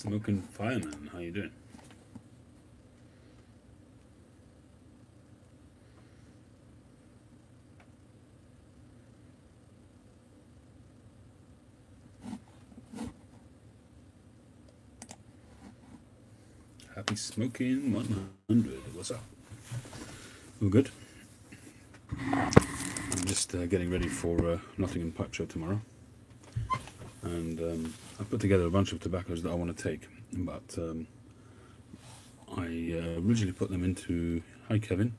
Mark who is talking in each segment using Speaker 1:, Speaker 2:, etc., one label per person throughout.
Speaker 1: Smoking Fireman, how you doing? Happy Smoking 100. What's up? All good? I'm just getting ready for Nottingham Pipe Show tomorrow, and I've put together a bunch of tobaccos that I want to take, but I originally put them into... Hi Kevin.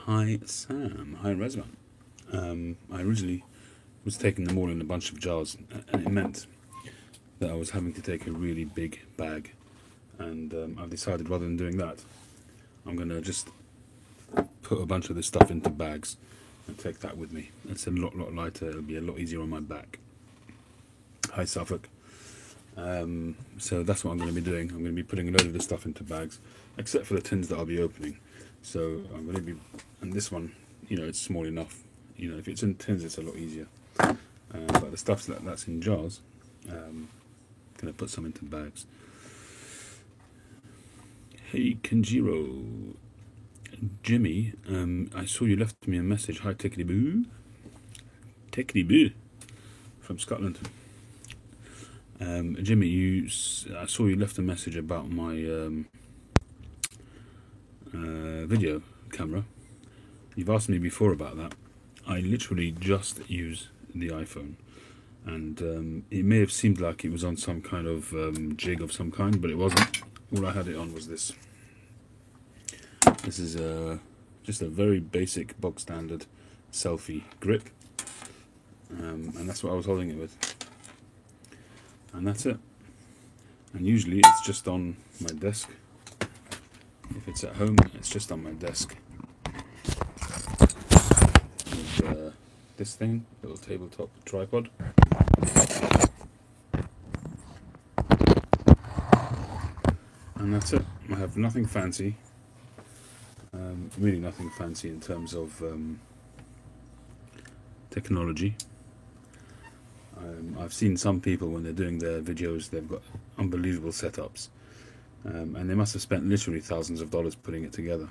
Speaker 1: Hi Sam. Hi Resman. I originally was taking them all in a bunch of jars, and it meant that I was having to take a really big bag, and I've decided rather than doing that, I'm going to just put a bunch of this stuff into bags and take that with me. It's a lot lighter, it'll be a lot easier on my back. Hi Suffolk. So that's what I'm going to be doing. I'm going to be putting a load of this stuff into bags, except for the tins that I'll be opening. So I'm going to be, and this one, it's small enough. If it's in tins, it's a lot easier. But the stuff that's in jars, I'm going to put some into bags. Hey Kenjiro. Jimmy, I saw you left me a message. Hi Tickety Boo. Tickety Boo. From Scotland. Jimmy, I saw you left a message about my video camera. You've asked me before about that. I literally just use the iPhone, and it may have seemed like it was on some kind of jig of some kind, but it wasn't. All I had it on was this. This is just a very basic bog standard selfie grip, and that's what I was holding it with, and that's it. And usually it's just on my desk. If it's at home, it's just on my desk. And, this thing, little tabletop tripod. And that's it. I have nothing fancy. Really nothing fancy in terms of technology. I've seen some people when they're doing their videos, they've got unbelievable setups, and they must have spent literally thousands of dollars putting it together.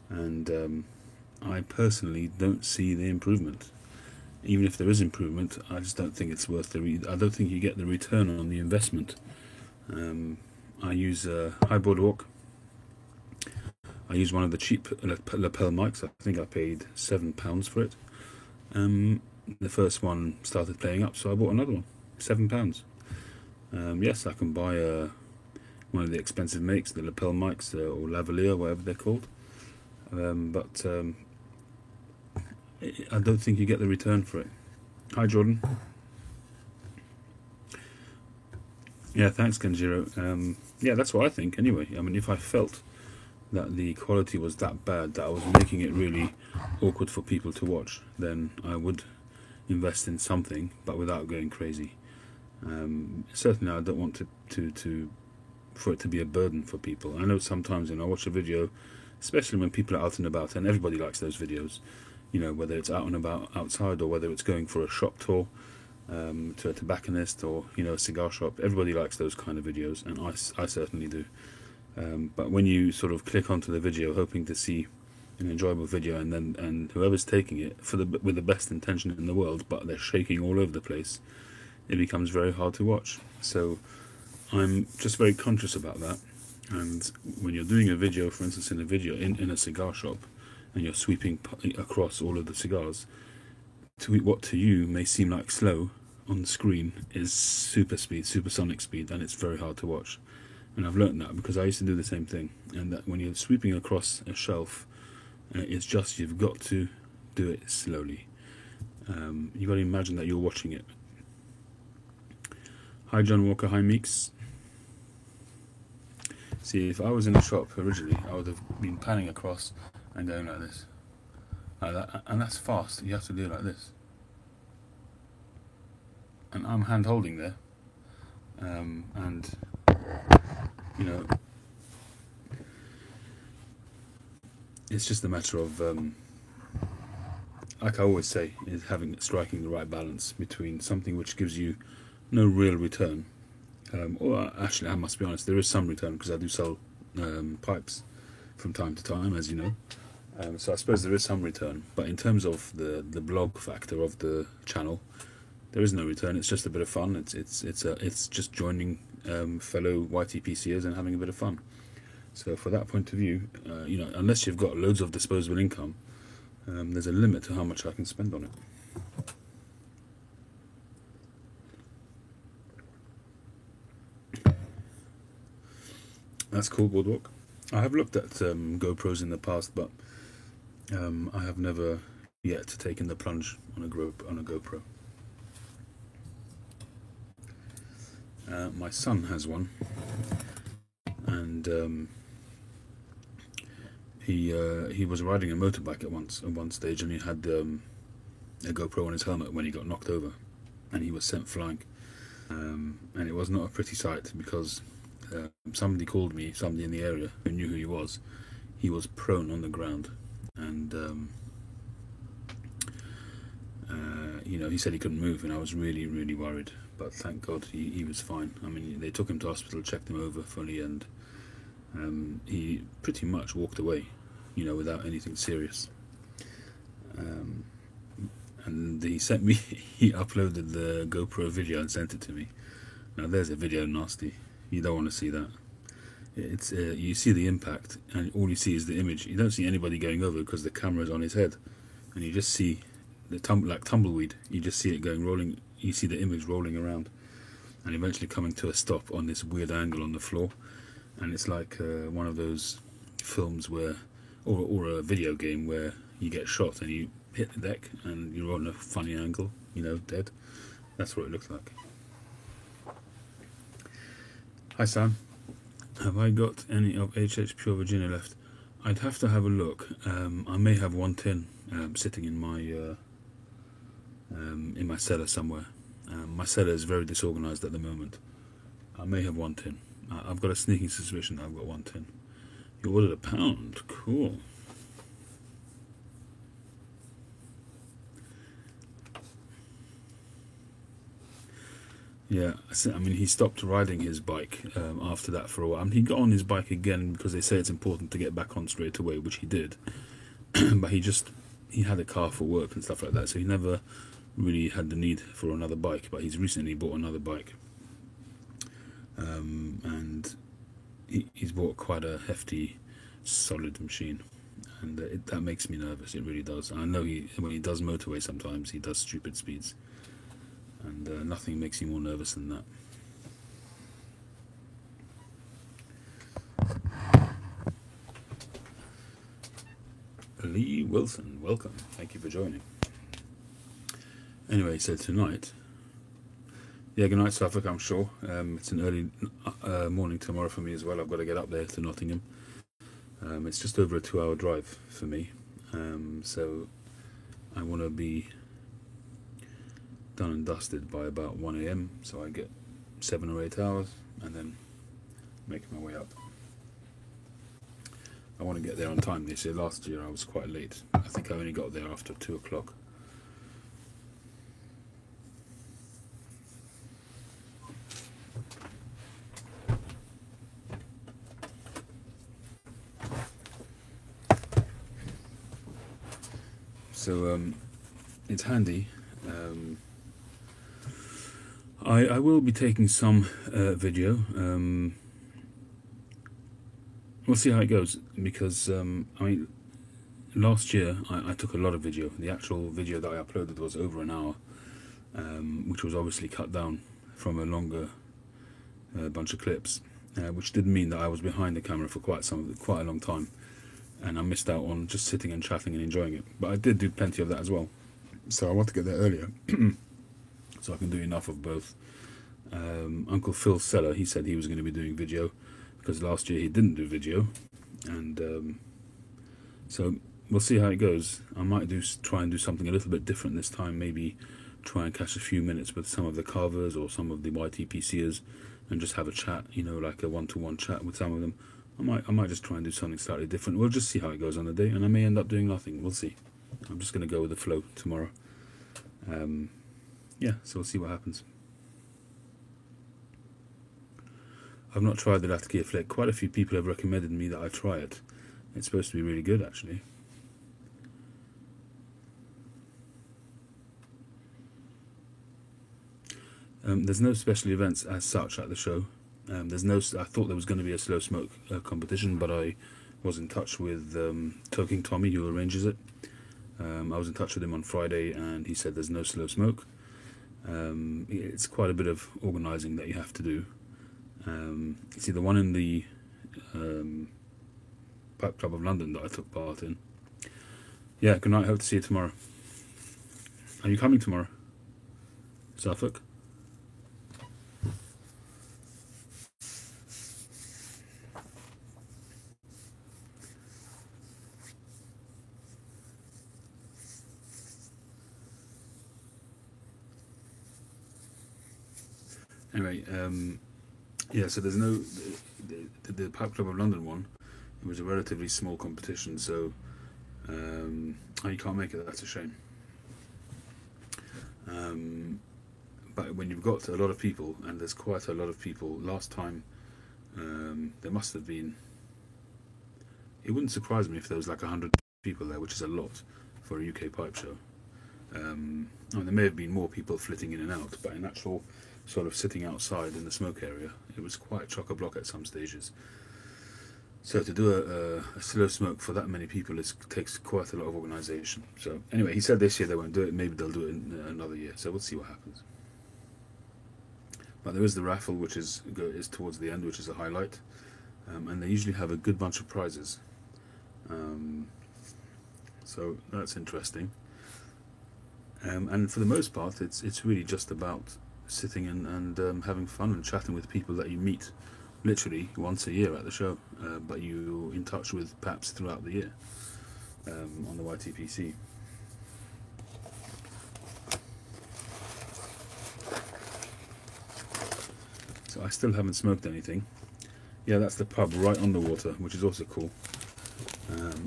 Speaker 1: And I personally don't see the improvement. Even if there is improvement, I just don't think it's worth I don't think you get the return on the investment. I use High Boardwalk. I use one of the cheap lapel mics. I think I paid £7 for it. The first one started playing up, so I bought another one. £7. Yes, I can buy one of the expensive makes, the lapel mics, or lavalier, whatever they're called. But I don't think you get the return for it. Hi Jordan. Yeah, thanks Kenjiro. Yeah, that's what I think anyway. I mean, if I felt that the quality was that bad that I was making it really awkward for people to watch, then I would invest in something, but without going crazy. Certainly I don't want for it to be a burden for people. I know sometimes when I watch a video, especially when people are out and about, and everybody likes those videos, whether it's out and about outside or whether it's going for a shop tour, to a tobacconist or a cigar shop, everybody likes those kind of videos, and I certainly do. But when you sort of click onto the video hoping to see an enjoyable video, and whoever's taking it with the best intention in the world, but they're shaking all over the place, it becomes very hard to watch. So I'm just very conscious about that. And when you're doing a video, for instance, in a cigar shop, and you're sweeping across all of the cigars, what to you may seem like slow on the screen is supersonic speed, and it's very hard to watch. And I've learned that because I used to do the same thing. And that when you're sweeping across a shelf, it's just you've got to do it slowly. You've got to imagine that you're watching it. Hi John Walker, hi Meeks. See, if I was in a shop originally, I would have been panning across and going like this. Like that, and that's fast. You have to do it like this. And I'm hand holding there. And it's just a matter of, like I always say, is striking the right balance between something which gives you no real return, Or actually, I must be honest, there is some return because I do sell pipes from time to time, as you know. So I suppose there is some return, but in terms of the blog factor of the channel, there is no return. It's just a bit of fun. It's just joining fellow YTPCers and having a bit of fun. So for that point of view, unless you've got loads of disposable income, there's a limit to how much I can spend on it. That's cool, Boardwalk. I have looked at GoPros in the past, but I have never yet taken the plunge on a GoPro. My son has one, and he was riding a motorbike at one stage, and he had a GoPro on his helmet when he got knocked over, and he was sent flying. And it was not a pretty sight because somebody called me, somebody in the area who knew who he was. He was prone on the ground, and he said he couldn't move, and I was really, really worried. But thank God he was fine. I mean, they took him to hospital, checked him over fully, and he pretty much walked away, without anything serious. And he sent me, he uploaded the GoPro video and sent it to me. Now there's a video nasty. You don't want to see that. It's you see the impact, and all you see is the image. You don't see anybody going over because the camera's on his head, and you just see the like tumbleweed. You just see it going rolling. You see the image rolling around, and eventually coming to a stop on this weird angle on the floor. And it's like one of those films where, or a video game where you get shot and you hit the deck and you're on a funny angle, dead. That's what it looks like. Hi Sam, have I got any of HH Pure Virginia left? I'd have to have a look. I may have one tin sitting in my cellar somewhere. My cellar is very disorganized at the moment. I may have one tin. I've got a sneaking suspicion that I've got one tin. You ordered £1. Cool. Yeah, I mean, he stopped riding his bike after that for a while. I mean, he got on his bike again because they say it's important to get back on straight away, which he did. But he had a car for work and stuff like that, so he never really had the need for another bike. But he's recently bought another bike, and he's bought quite a hefty, solid machine, and that makes me nervous. It really does. And I know when he does motorway, sometimes he does stupid speeds. And nothing makes you more nervous than that. Lee Wilson, welcome. Thank you for joining. Anyway, so tonight, good night Suffolk, I'm sure. It's an early morning tomorrow for me as well. I've got to get up there to Nottingham. It's just over a 2-hour drive for me. So I want to be done and dusted by about 1 AM, so I get 7 or 8 hours and then make my way up. I want to get there on time this year. Last year I was quite late. I think I only got there after 2 o'clock. So it's handy. I will be taking some video. We'll see how it goes, because I mean, last year I took a lot of video. The actual video that I uploaded was over an hour, which was obviously cut down from a longer bunch of clips, which did mean that I was behind the camera for quite a long time, and I missed out on just sitting and chatting and enjoying it. But I did do plenty of that as well, so I want to get there earlier so I can do enough of both. Uncle Phil Seller, he said he was going to be doing video because last year he didn't do video, and so we'll see how it goes. I might try and do something a little bit different this time. Maybe try and catch a few minutes with some of the carvers or some of the YTPCers and just have a chat, like a one-to-one chat with some of them. I might just try and do something slightly different. We'll just see how it goes on the day, and I may end up doing nothing. We'll see. I'm just going to go with the flow tomorrow. So we'll see what happens. I've not tried the Latakia Flick. Quite a few people have recommended me that I try it. It's supposed to be really good, actually. There's no special events as such at the show. There's no. I thought there was going to be a slow smoke competition, but I was in touch with Toking Tommy, who arranges it. I was in touch with him on Friday, and he said there's no slow smoke. It's quite a bit of organising that you have to do. See, the one in the Pipe Club of London that I took part in. Yeah, good night. Hope to see you tomorrow. Are you coming tomorrow? Suffolk? Anyway, yeah, so there's no... The Pipe Club of London one, it was a relatively small competition, so oh, you can't make it, that's a shame. But when you've got a lot of people, and there's quite a lot of people, last time there must have been... It wouldn't surprise me if there was like 100 people there, which is a lot for a UK pipe show. And there may have been more people flitting in and out, but in actual sort of sitting outside in the smoke area, it was quite chock-a-block at some stages. So to do a slow smoke for that many people takes quite a lot of organisation. So anyway, he said this year they won't do it, maybe they'll do it in another year, so we'll see what happens. But there is the raffle, which is towards the end, which is a highlight, and they usually have a good bunch of prizes. So that's interesting. And for the most part, it's really just about sitting and having fun and chatting with people that you meet literally once a year at the show, but you're in touch with perhaps throughout the year on the YTPC. So I still haven't smoked anything. Yeah, that's the pub right on the water, which is also cool.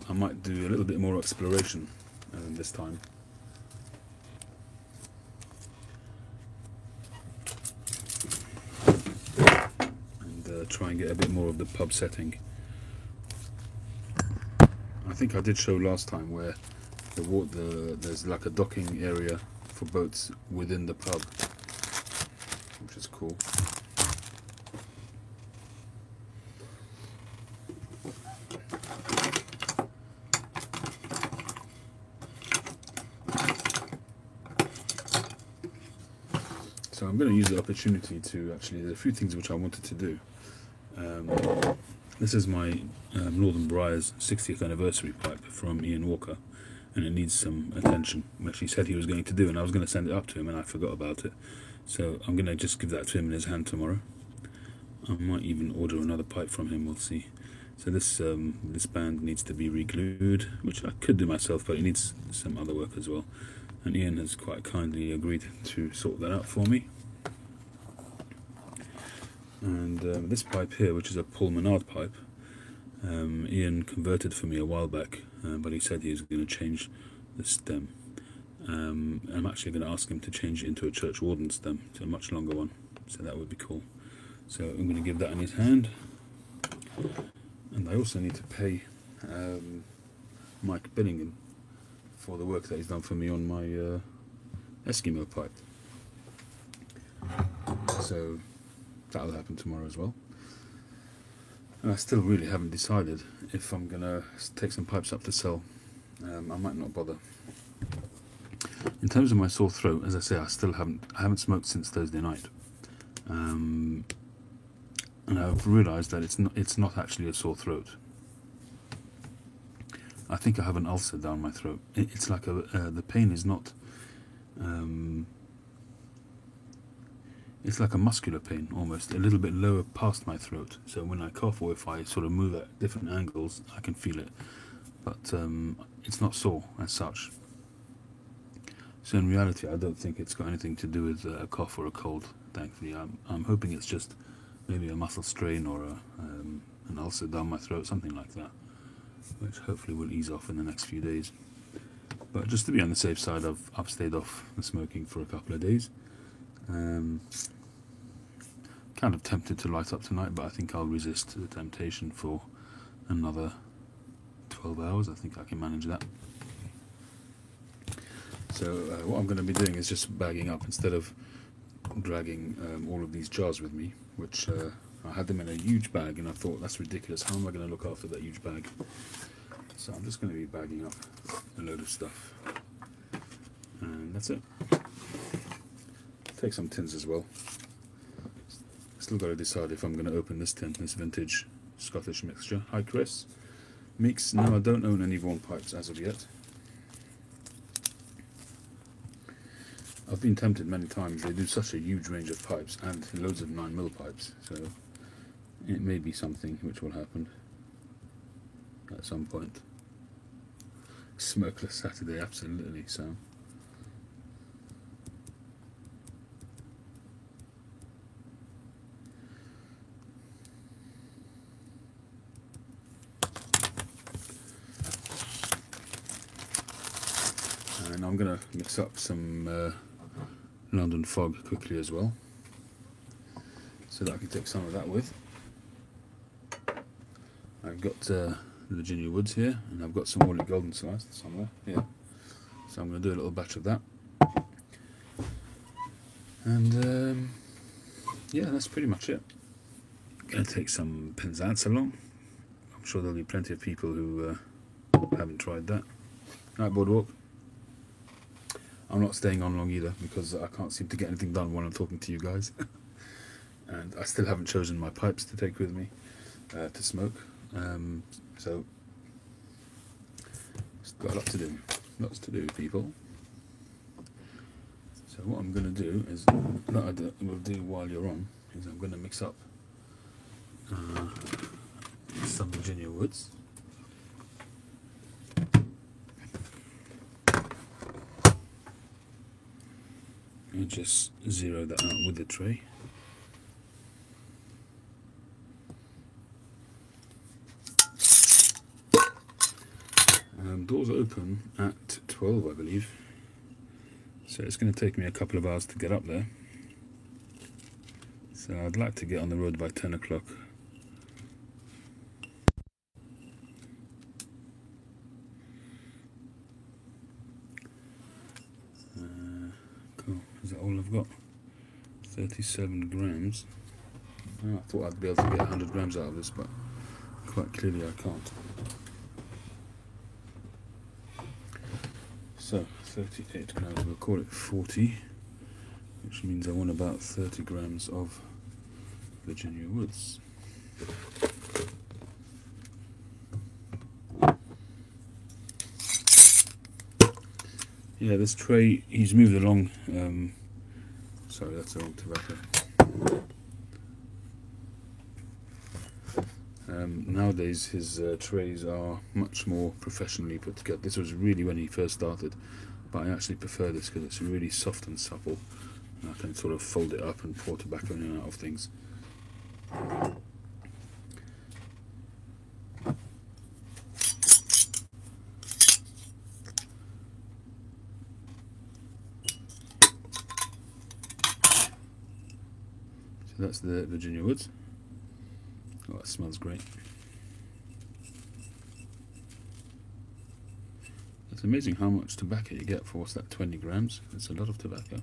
Speaker 1: I might do a little bit more exploration this time. Try and get a bit more of the pub setting. I think I did show last time where there's like a docking area for boats within the pub, which is cool. So I'm going to use the opportunity to actually, there's a few things which I wanted to do. This is my Northern Briars 60th anniversary pipe from Ian Walker, and it needs some attention, which he said he was going to do, and I was going to send it up to him and I forgot about it. So I'm going to just give that to him in his hand tomorrow. I might even order another pipe from him, we'll see. So this band needs to be re-glued, which I could do myself, but it needs some other work as well. And Ian has quite kindly agreed to sort that out for me. And this pipe here, which is a Paul Menard pipe, Ian converted for me a while back, but he said he was going to change the stem. I'm actually going to ask him to change it into a Church Warden stem, to a much longer one, so that would be cool. So I'm going to give that in his hand. And I also need to pay Mike Billingham for the work that he's done for me on my Eskimo pipe. So that'll happen tomorrow as well. And I still really haven't decided if I'm gonna take some pipes up to sell. I might not bother. In terms of my sore throat, as I say, I haven't smoked since Thursday night, and I've realised that it's not actually a sore throat. I think I have an ulcer down my throat. It's like the pain is not. It's like a muscular pain, almost, a little bit lower past my throat. So when I cough, or if I sort of move at different angles, I can feel it. But it's not sore as such. So in reality, I don't think it's got anything to do with a cough or a cold, thankfully. I'm hoping it's just maybe a muscle strain or an ulcer down my throat, something like that, which hopefully will ease off in the next few days. But just to be on the safe side, I've stayed off the smoking for a couple of days. Kind of tempted to light up tonight, but I think I'll resist the temptation for another 12 hours. I think I can manage that. So what I'm going to be doing is just bagging up instead of dragging all of these jars with me, which I had them in a huge bag and I thought that's ridiculous. How am I going to look after that huge bag? So I'm just going to be bagging up a load of stuff, and that's it. Take some tins as well. Still got to decide if I'm going to open this tin, this vintage Scottish mixture. Hi Chris. Meeks, no, I don't own any Vaughan pipes as of yet. I've been tempted many times. They do such a huge range of pipes and loads of 9mm pipes, so it may be something which will happen at some point. Smokeless Saturday, absolutely. So and I'm going to mix up some London Fog quickly as well, so that I can take some of that with. I've got the Virginia Woods here, and I've got some Orley Golden Sliced somewhere here, so I'm going to do a little batch of that. And yeah, that's pretty much it. I'm going to take some Penzance along. I'm sure there'll be plenty of people who haven't tried that. Right, Boardwalk. I'm not staying on long either because I can't seem to get anything done while I'm talking to you guys. And I still haven't chosen my pipes to take with me to smoke. So got a lot to do. Lots to do, people. So what I'm going to do is, what I will do while you're on, is I'm going to mix up some Virginia Woods. And just zero that out with the tray. Doors open at 12, I believe. So it's going to take me a couple of hours to get up there. So I'd like to get on the road by 10 o'clock. Cool. Is that all I've got? 37 grams. Oh, I thought I'd be able to get 100 grams out of this, but quite clearly I can't. So 38 grams, we'll call it 40, which means I want about 30 grams of Virginia Woods. Yeah, this tray, he's moved along, sorry, that's the wrong tobacco. Nowadays his trays are much more professionally put together. This was really when he first started, but I actually prefer this because it's really soft and supple, and I can sort of fold it up and pour tobacco in and out of things. So that's the Virginia Woods. Oh, that smells great. It's amazing how much tobacco you get for, what's that, 20 grams? It's a lot of tobacco.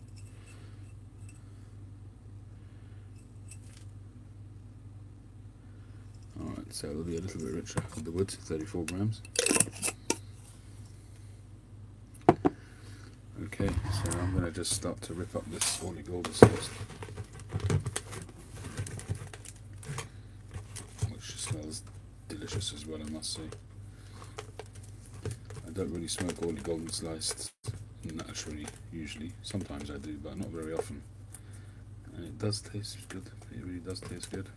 Speaker 1: Alright, so it'll be a little bit richer with the woods, 34 grams. Okay, so I'm going to just start to rip up this Orley Golden Sliced, which smells delicious as well, I must say. I don't really smoke Orley Golden Sliced naturally, usually. Sometimes I do, but not very often. And it does taste good. It really does taste good.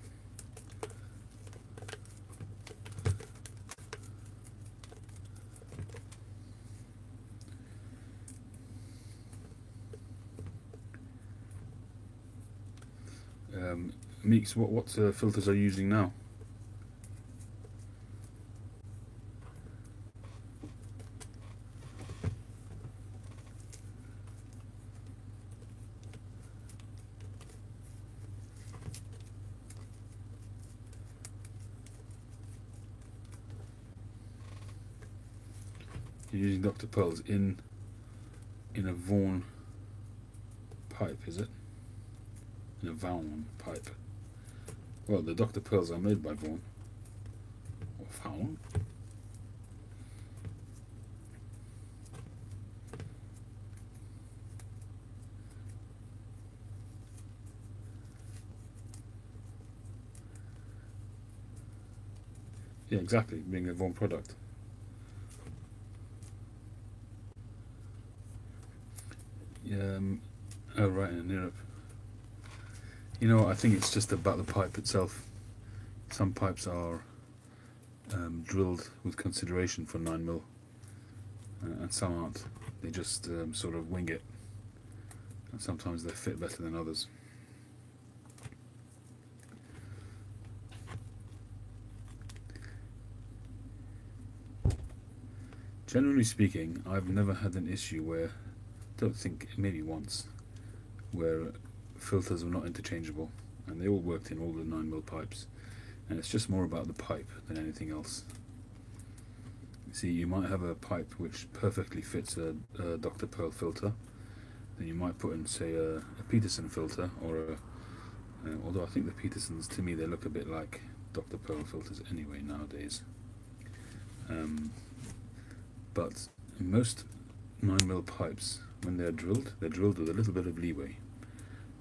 Speaker 1: Meeks, what filters are you using now? You're using Dr. Pearls in a Vaughan pipe, is it? In a Vaughan pipe. Well, the Dr. Pearls are made by Vaughan. Or Vaughan. Yeah, exactly, being a Vaughan product. Oh, right, in Europe. You know, I think it's just about the pipe itself. Some pipes are drilled with consideration for 9mm, and some aren't. They just sort of wing it, and sometimes they fit better than others. Generally speaking, I've never had an issue where, don't think, maybe once, where filters were not interchangeable, and they all worked in all the 9mm pipes, and it's just more about the pipe than anything else. See, you might have a pipe which perfectly fits a Dr. Pearl filter, then you might put in, say, a Peterson filter, or although I think the Petersons, to me, they look a bit like Dr. Pearl filters anyway nowadays. But most 9mm pipes, when they're drilled with a little bit of leeway,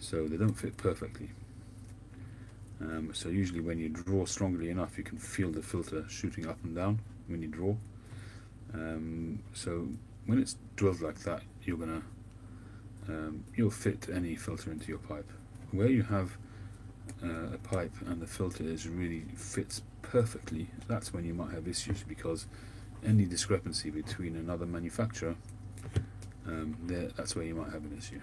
Speaker 1: so they don't fit perfectly. So usually when you draw strongly enough, you can feel the filter shooting up and down when you draw. So when it's drilled like that, you'll fit any filter into your pipe. Where you have a pipe and the filter really fits perfectly, that's when you might have issues, because any discrepancy between another manufacturer, that's where you might have an issue.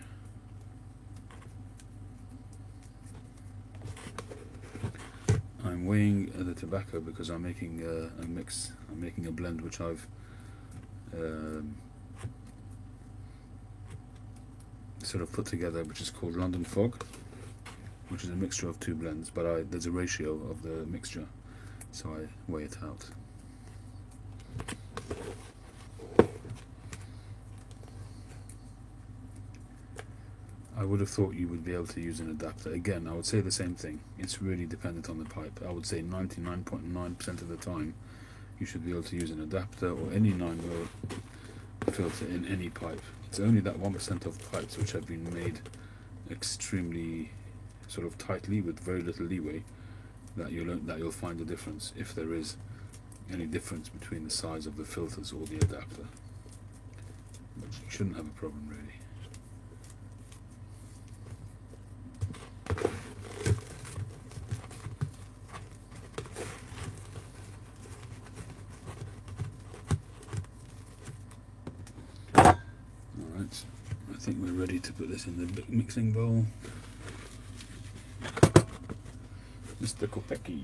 Speaker 1: I'm weighing the tobacco because I'm making a mix. I'm making a blend which I've sort of put together, which is called London Fog, which is a mixture of two blends, but there's a ratio of the mixture, so I weigh it out. I would have thought you would be able to use an adapter. Again, I would say the same thing. It's really dependent on the pipe. I would say 99.9% of the time you should be able to use an adapter or any 9mm filter in any pipe. It's only that 1% of pipes which have been made extremely sort of tightly with very little leeway that you'll find a difference, if there is any difference between the size of the filters or the adapter. But you shouldn't have a problem really. Alright, I think we're ready to put this in the mixing bowl. Mr. Kopecky.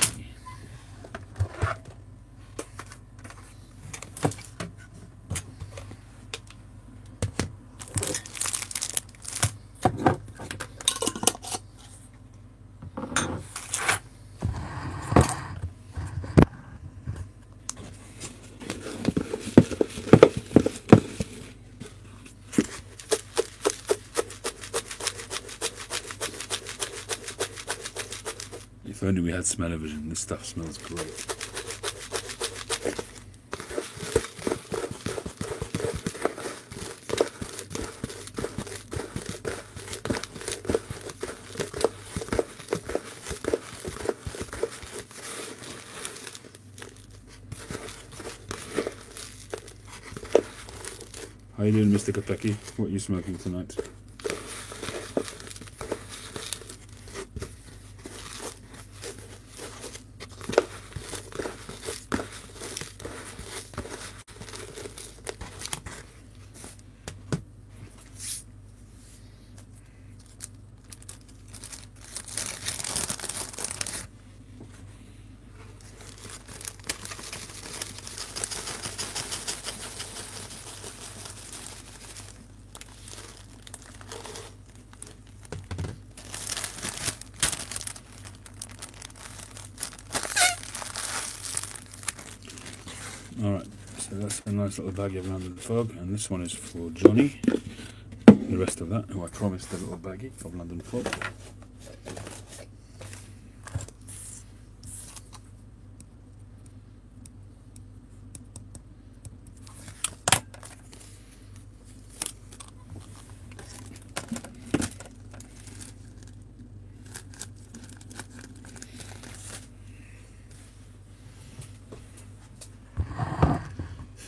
Speaker 1: If only we had smell-o-vision. This stuff smells great. How you doing, Mr. Kopecky? What are you smoking tonight? Alright, So that's a nice little baggie of London Fog, and this one is for Johnny. The rest of that, who I promised a little baggie of London Fog.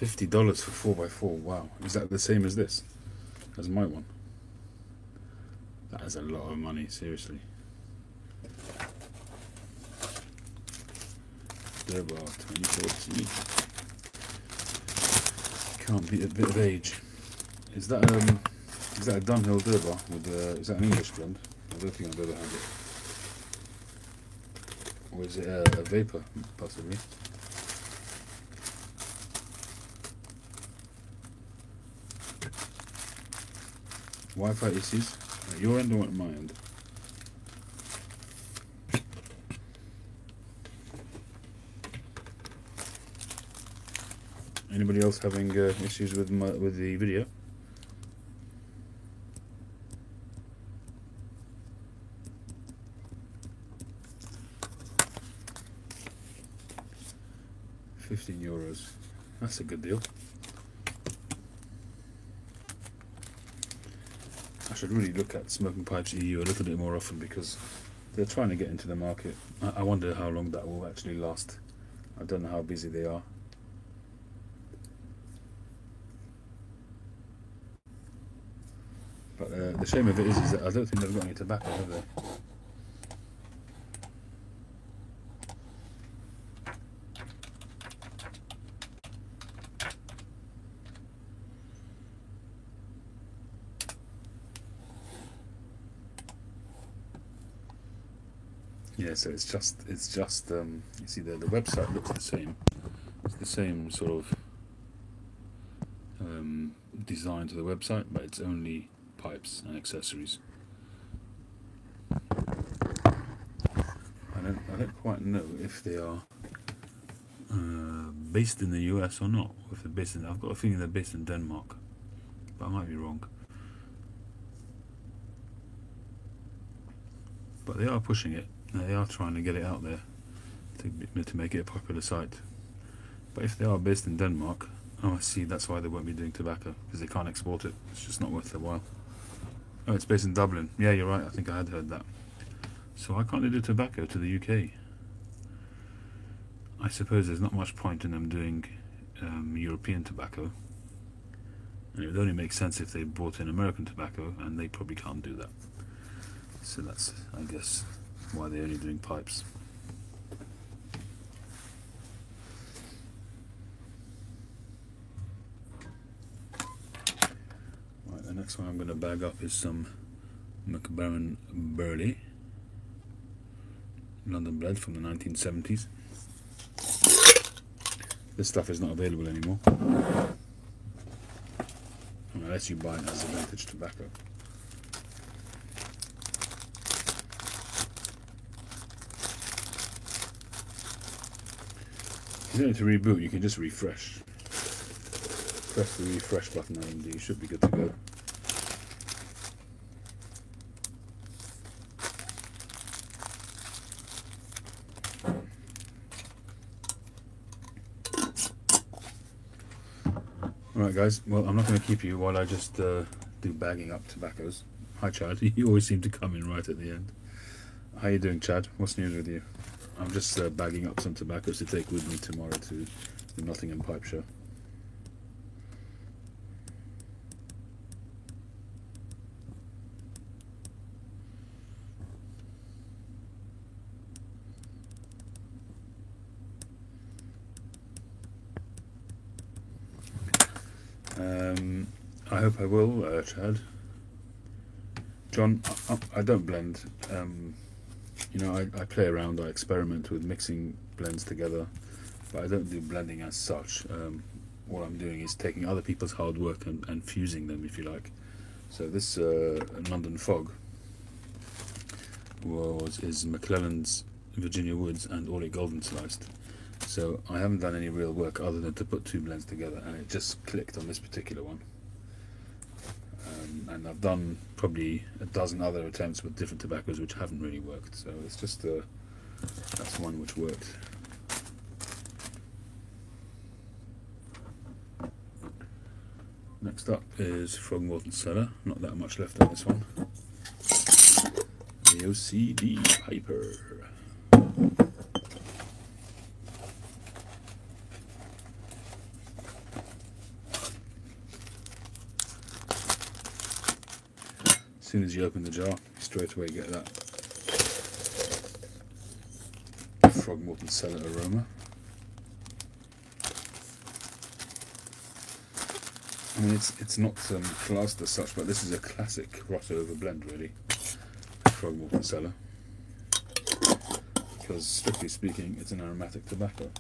Speaker 1: $50 for 4x4. Wow, is that the same as this? As my one? That is a lot of money, seriously. Durbar 2014. Can't beat a bit of age. Is that a Dunhill Durbar with is that an English blend? I don't think I've ever had it. Or is it a vapor, possibly? Wi-Fi issues at your end or at my end? Anybody else having issues with the video? €15. That's a good deal. I should really look at Smoking Pipes EU a little bit more often, because they're trying to get into the market. I wonder how long that will actually last. I don't know how busy they are. But the shame of it is that I don't think they've got any tobacco, have they? Yeah, so it's just you see the website looks the same. It's the same sort of design to the website, but it's only pipes and accessories. I don't quite know if they are based in the US or not. If they're based in, I've got a feeling they're based in Denmark, but I might be wrong. But they are pushing it. They are trying to get it out there to make it a popular site. But if they are based in Denmark, oh, I see, that's why they won't be doing tobacco, because they can't export it. It's just not worth their while. Oh, it's based in Dublin. Yeah, you're right, I think I had heard that. So why can't they do tobacco to the UK? I suppose there's not much point in them doing European tobacco. And it would only make sense if they brought in American tobacco, and they probably can't do that. So that's, I guess, why they're only doing pipes. Right, the next one I'm going to bag up is some McBaron Burley London Blend from the 1970s. This stuff is not available anymore, unless you buy it as a vintage tobacco. You don't need to reboot, you can just refresh. Press the refresh button and you should be good to go. Alright guys, well, I'm not going to keep you while I just do bagging up tobaccos. Hi Chad, you always seem to come in right at the end. How you doing, Chad? What's news with you? I'm just bagging up some tobaccos to take with me tomorrow to the Nottingham Pipe Show. I hope I will, Chad. John, I don't blend. You know, I play around, I experiment with mixing blends together, but I don't do blending as such. What I'm doing is taking other people's hard work and fusing them, if you like. So this London Fog is McClelland's Virginia Woods and Orley Golden Sliced. So I haven't done any real work other than to put two blends together, and it just clicked on this particular one. And I've done probably a dozen other attempts with different tobaccos which haven't really worked, so it's just that's one which worked. Next up is Frogmorton Cellar. Not that much left on this one. The OCD Piper. As soon as you open the jar, you straight away get that Frogmorton Cellar aroma. I mean, it's not classed as such, but this is a classic crossover blend, really. Frogmorton Cellar, because strictly speaking, it's an aromatic tobacco.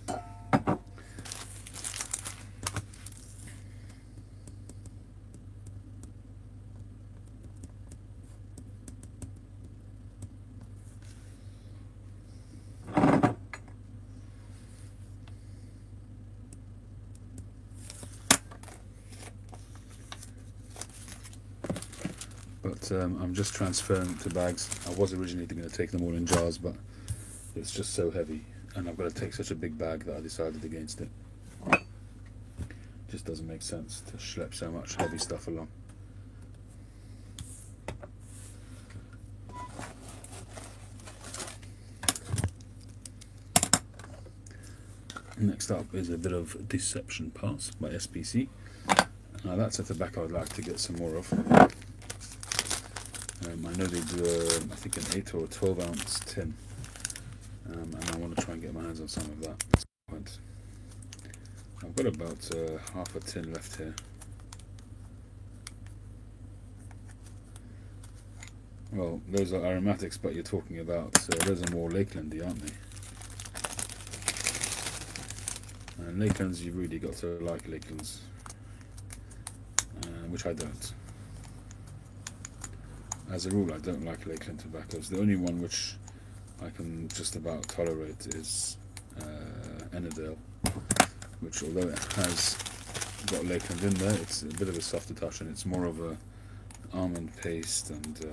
Speaker 1: But I'm just transferring to bags. I was originally going to take them all in jars, but it's just so heavy, and I've got to take such a big bag that I decided against it. Just doesn't make sense to schlep so much heavy stuff along. Next up is a bit of Deception Pass by SPC. Now that's a tobacco I'd like to get some more of. I know they do, I think an 8 or 12 ounce tin, and I want to try and get my hands on some of that. I've got about half a tin left here. Well, those are aromatics, but you're talking about, those are more Lakelandy, aren't they? And Lakelands, you've really got to like Lakelands, which I don't. As a rule, I don't like Lakeland tobaccos. The only one which I can just about tolerate is Ennerdale, which, although it has got Lakeland in there, it's a bit of a softer touch, and it's more of a almond paste, and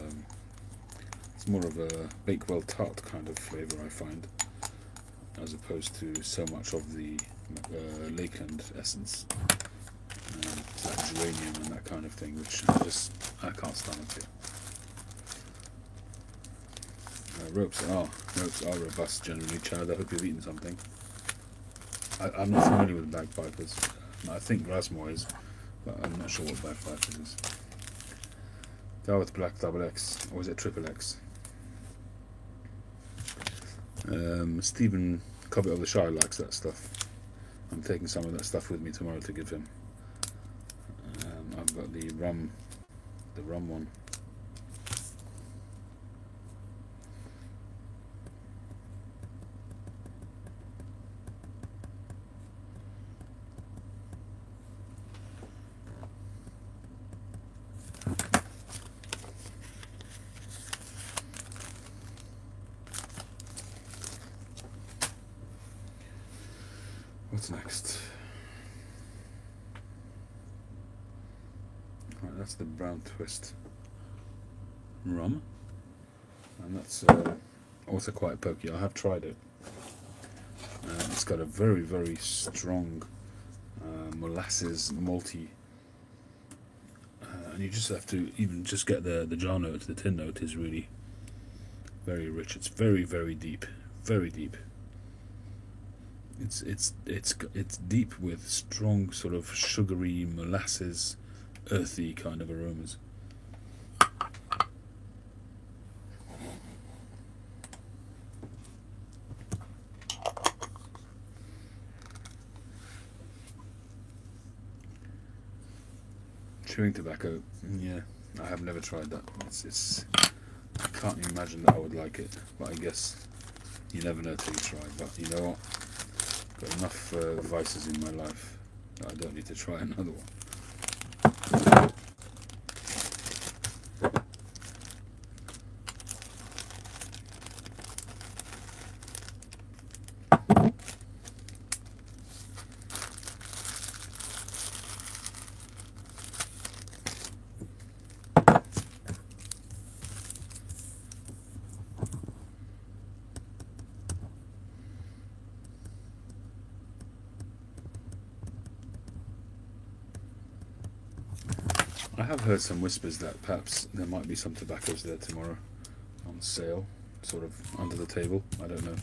Speaker 1: it's more of a Bakewell tart kind of flavour, I find, as opposed to so much of the Lakeland essence, like geranium and that kind of thing, which I can't stomach it. Ropes are robust generally, Chad. I hope you've eaten something. I'm not familiar with bagpipers. I think Rasmore is, but I'm not sure what bagpipers is. Dartmouth Black Double X, or is it Triple X? Stephen Cobbett of the Shire likes that stuff. I'm taking some of that stuff with me tomorrow to give him. I've got the rum one. What's next? Right, that's the Brown Twist rum, and that's also quite pokey. I have tried it. It's got a very, very strong molasses malty, and you just have to even just get the jar note. The tin note is really very rich. It's very, very deep, very deep. It's deep with strong sort of sugary molasses, earthy kind of aromas. Chewing tobacco, yeah, I have never tried that. I can't even imagine that I would like it, but I guess you never know till you try. But you know what? Got enough vices in my life that I don't need to try another one. I have heard some whispers that perhaps there might be some tobaccos there tomorrow on sale, sort of under the table. I don't know.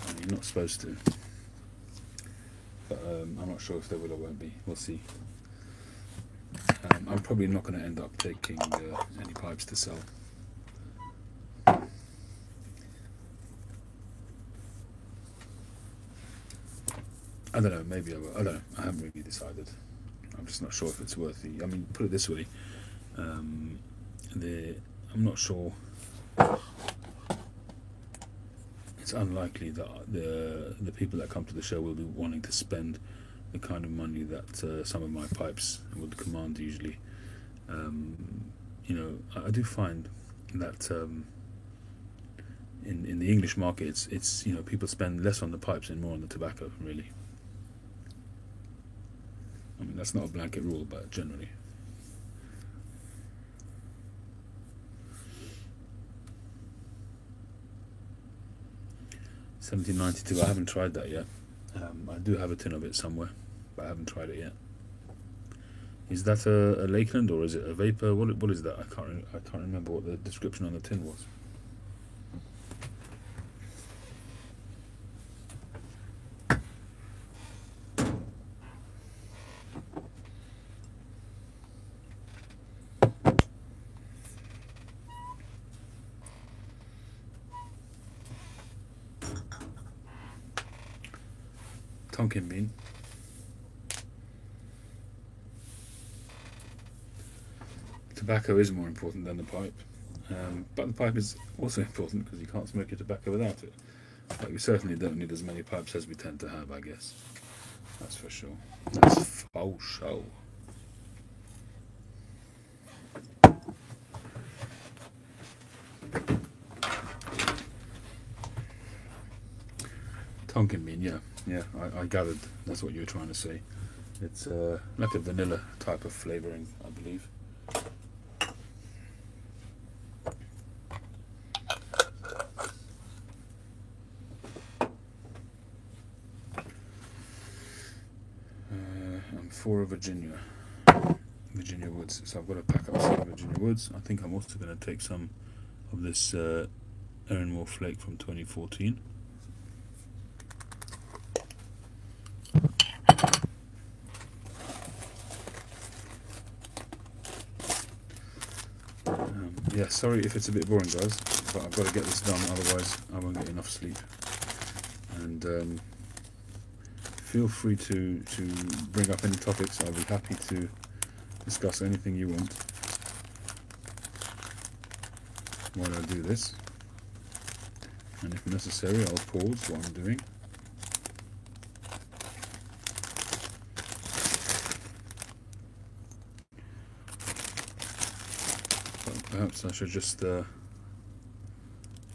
Speaker 1: I mean, you're not supposed to, but I'm not sure if there will or won't be. We'll see. I'm probably not going to end up taking any pipes to sell. I don't know, maybe I will. I don't know. I haven't really decided. I'm just not sure if it's worth the. I mean, put it this way, I'm not sure. It's unlikely that the people that come to the show will be wanting to spend the kind of money that some of my pipes would command usually. I do find that in the English market, it's people spend less on the pipes and more on the tobacco, really. I mean, that's not a blanket rule, but generally. $17.92. I haven't tried that yet. I do have a tin of it somewhere, but I haven't tried it yet. Is that a Lakeland or is it a vapor? What is that? I can't remember what the description on the tin was. Tonkin bean. Tobacco is more important than the pipe, but the pipe is also important because you can't smoke your tobacco without it. But we certainly don't need as many pipes as we tend to have, I guess. That's for sure. That's for sure. Tonkin bean, yeah. I gathered that's what you were trying to say. It's like a vanilla type of flavouring, I believe. I'm for a Virginia Woods, so I've got to pack up some Virginia Woods. I think I'm also going to take some of this Erinmore Flake from 2014. Yeah, sorry if it's a bit boring, guys, but I've got to get this done, otherwise I won't get enough sleep. And feel free to bring up any topics. I'll be happy to discuss anything you want while I do this. And if necessary, I'll pause what I'm doing. Perhaps I should just call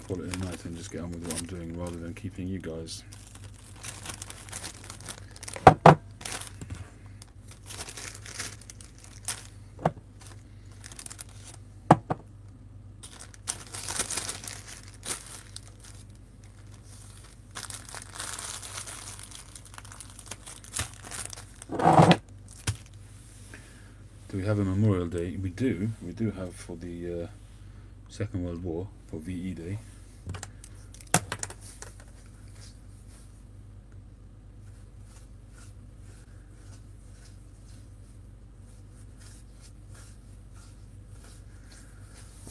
Speaker 1: it a night and just get on with what I'm doing rather than keeping you guys. Do we have a Memorial Day? We do. We do have for the Second World War, for VE Day.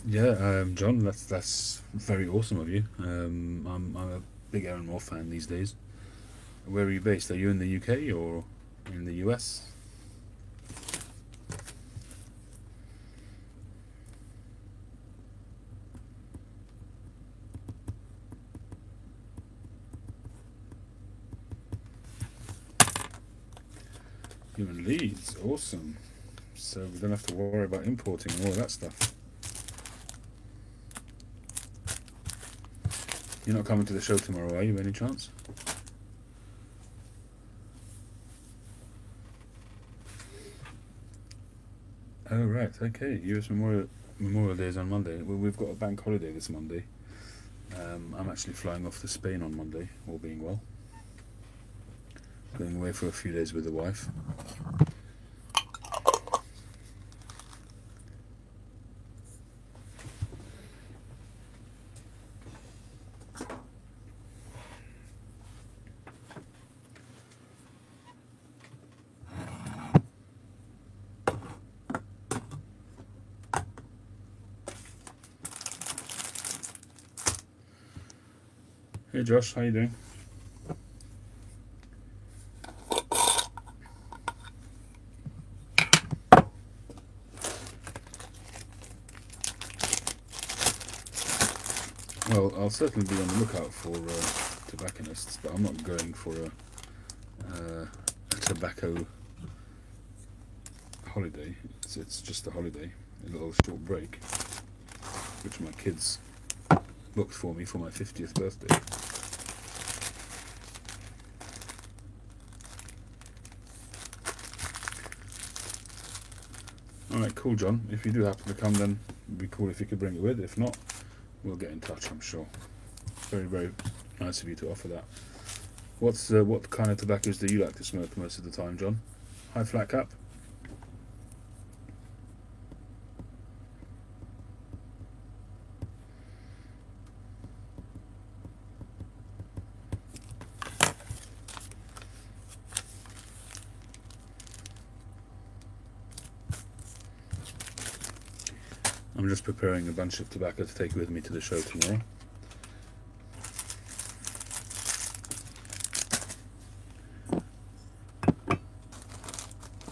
Speaker 1: Yeah, John, that's very awesome of you. I'm a big Erinmore fan these days. Where are you based? Are you in the UK or in the US? You're in Leeds, awesome. So we don't have to worry about importing and all that stuff. You're not coming to the show tomorrow, are you, by any chance? Oh, right, okay. US Memorial Day is on Monday. Well, we've got a bank holiday this Monday. I'm actually flying off to Spain on Monday, all being well. Going away for a few days with the wife. Hey Josh, how you doing? Well, I'll certainly be on the lookout for tobacconists, but I'm not going for a tobacco holiday. It's just a holiday, a little short break, which my kids booked for me for my 50th birthday. Alright, cool, John. If you do happen to come, then it'd be cool if you could bring it with. If not, we'll get in touch, I'm sure. Very, very nice of you to offer that. What kind of tobaccos do you like to smoke most of the time, John? High flat cap? I'm just preparing a bunch of tobacco to take with me to the show tomorrow.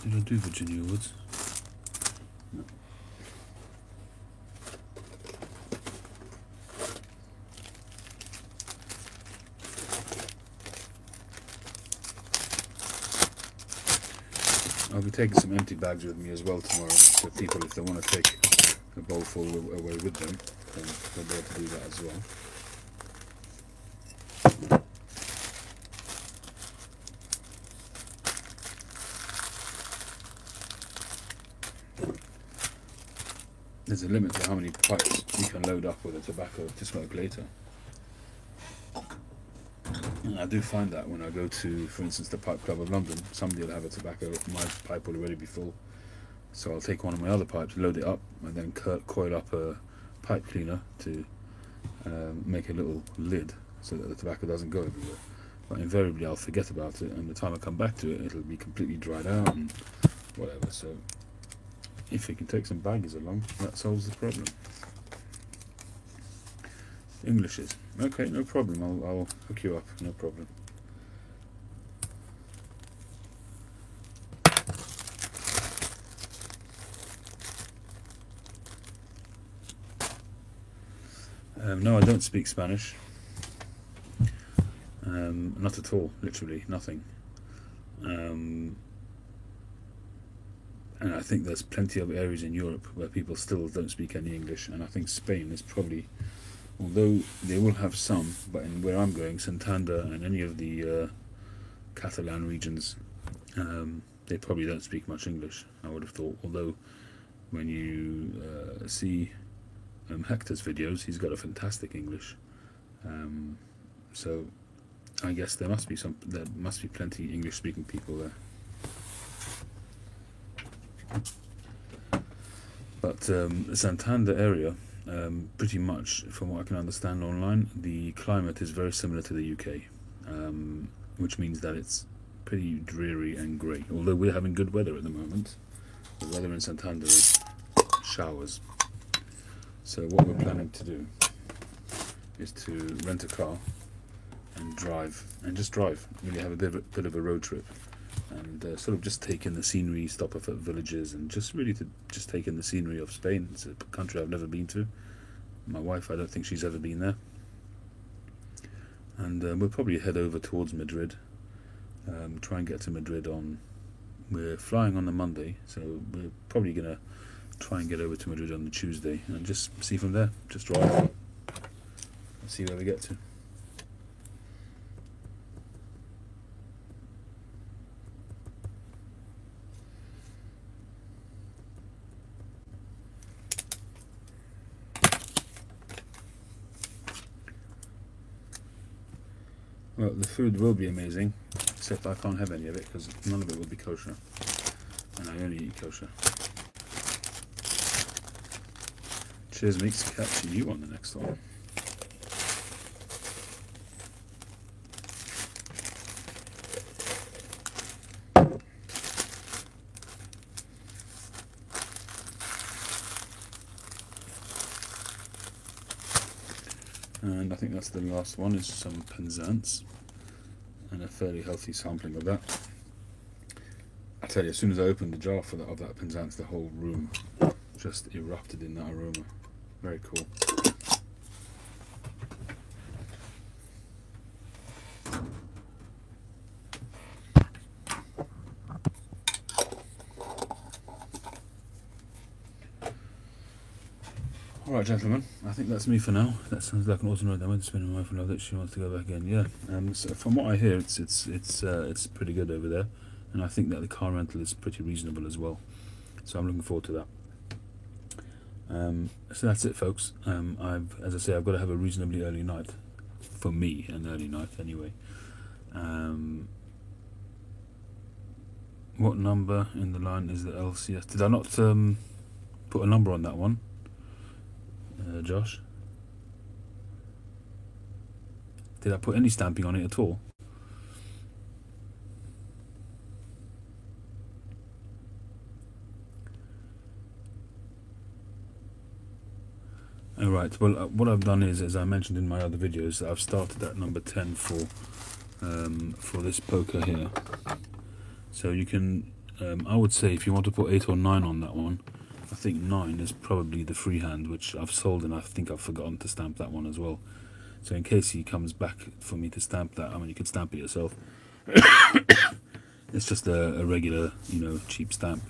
Speaker 1: Did I do Virginia Woods? No. I'll be taking some empty bags with me as well tomorrow, so people, if they want to take a bowl full away with them, then they'll be able to do that as well. There's a limit to how many pipes you can load up with a tobacco to smoke later. And I do find that when I go to, for instance, the Pipe Club of London, somebody will have a tobacco, my pipe will already be full. So I'll take one of my other pipes, load it up, and then coil up a pipe cleaner to make a little lid so that the tobacco doesn't go everywhere. But invariably I'll forget about it, and the time I come back to it, it'll be completely dried out and whatever. So if you can take some baggies along, that solves the problem. Englishes. Okay, no problem. I'll hook you up, no problem. No, I don't speak Spanish. Not at all, literally nothing. And I think there's plenty of areas in Europe where people still don't speak any English, and I think Spain is probably, although they will have some, but in where I'm going, Santander and any of the Catalan regions, they probably don't speak much English, I would have thought. Although when you see Hector's videos, he's got a fantastic English. So I guess there must be plenty English-speaking people there. But the Santander area, pretty much from what I can understand online, the climate is very similar to the UK, which means that it's pretty dreary and grey. Although we're having good weather at the moment, the weather in Santander is showers. So what we're planning to do is to rent a car and just drive, really have a bit of a road trip, and sort of just take in the scenery, stop off at villages, and just really to just take in the scenery of Spain. It's a country I've never been to. My wife, I don't think she's ever been there. And we'll probably head over towards Madrid, try and get to Madrid we're flying on the Monday, so we're probably going to try and get over to Madrid on the Tuesday, and just see from there, just drive and see where we get to. Well, the food will be amazing, except I can't have any of it because none of it will be kosher, and I only eat kosher. Cheers, Meeks. Catch you on the next one. And I think that's the last one, is some Penzance, and a fairly healthy sampling of that. I tell you, as soon as I opened the jar of that Penzance, the whole room just erupted in that aroma. Very cool. Alright, gentlemen, I think that's me for now. That sounds like an awesome note. I went to spend my wife and love that she wants to go back in. Yeah, so from what I hear, it's pretty good over there, and I think that the car rental is pretty reasonable as well. So I'm looking forward to that. So that's it, folks. As I say, I've got to have a reasonably early night. For me, an early night anyway. What number in the line is the LCS? Did I not put a number on that one? Josh, did I put any stamping on it at all? Alright, well, what I've done is, as I mentioned in my other videos, I've started at number 10 for this poker here. So you can, I would say, if you want to put 8 or 9 on that one, I think 9 is probably the freehand, which I've sold, and I think I've forgotten to stamp that one as well. So in case he comes back for me to stamp that, I mean, you could stamp it yourself. It's just a regular, cheap stamp.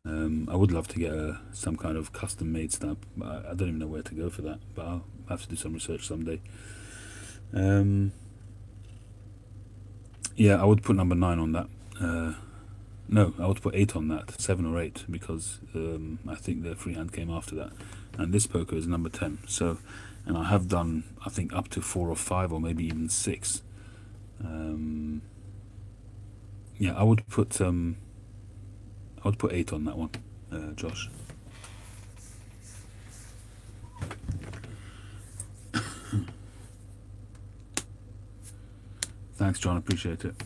Speaker 1: I would love to get some kind of custom-made stamp, but I don't even know where to go for that. But I'll have to do some research someday. Yeah, I would put number 9 on that. No, I would put 8 on that, 7 or 8, because I think the freehand came after that. And this poker is number 10. So, and I have done, I think, up to 4 or 5 or maybe even 6. Yeah, I would put 8 on that one, Josh. Thanks, John. Appreciate it.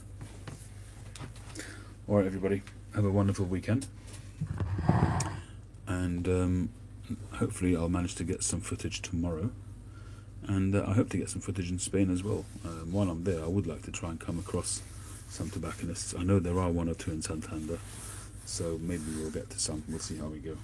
Speaker 1: Alright, everybody, have a wonderful weekend, and hopefully I'll manage to get some footage tomorrow, and I hope to get some footage in Spain as well. While I'm there, I would like to try and come across some tobacconists. I know there are 1 or 2 in Santander, so maybe we'll get to some. We'll see how we go.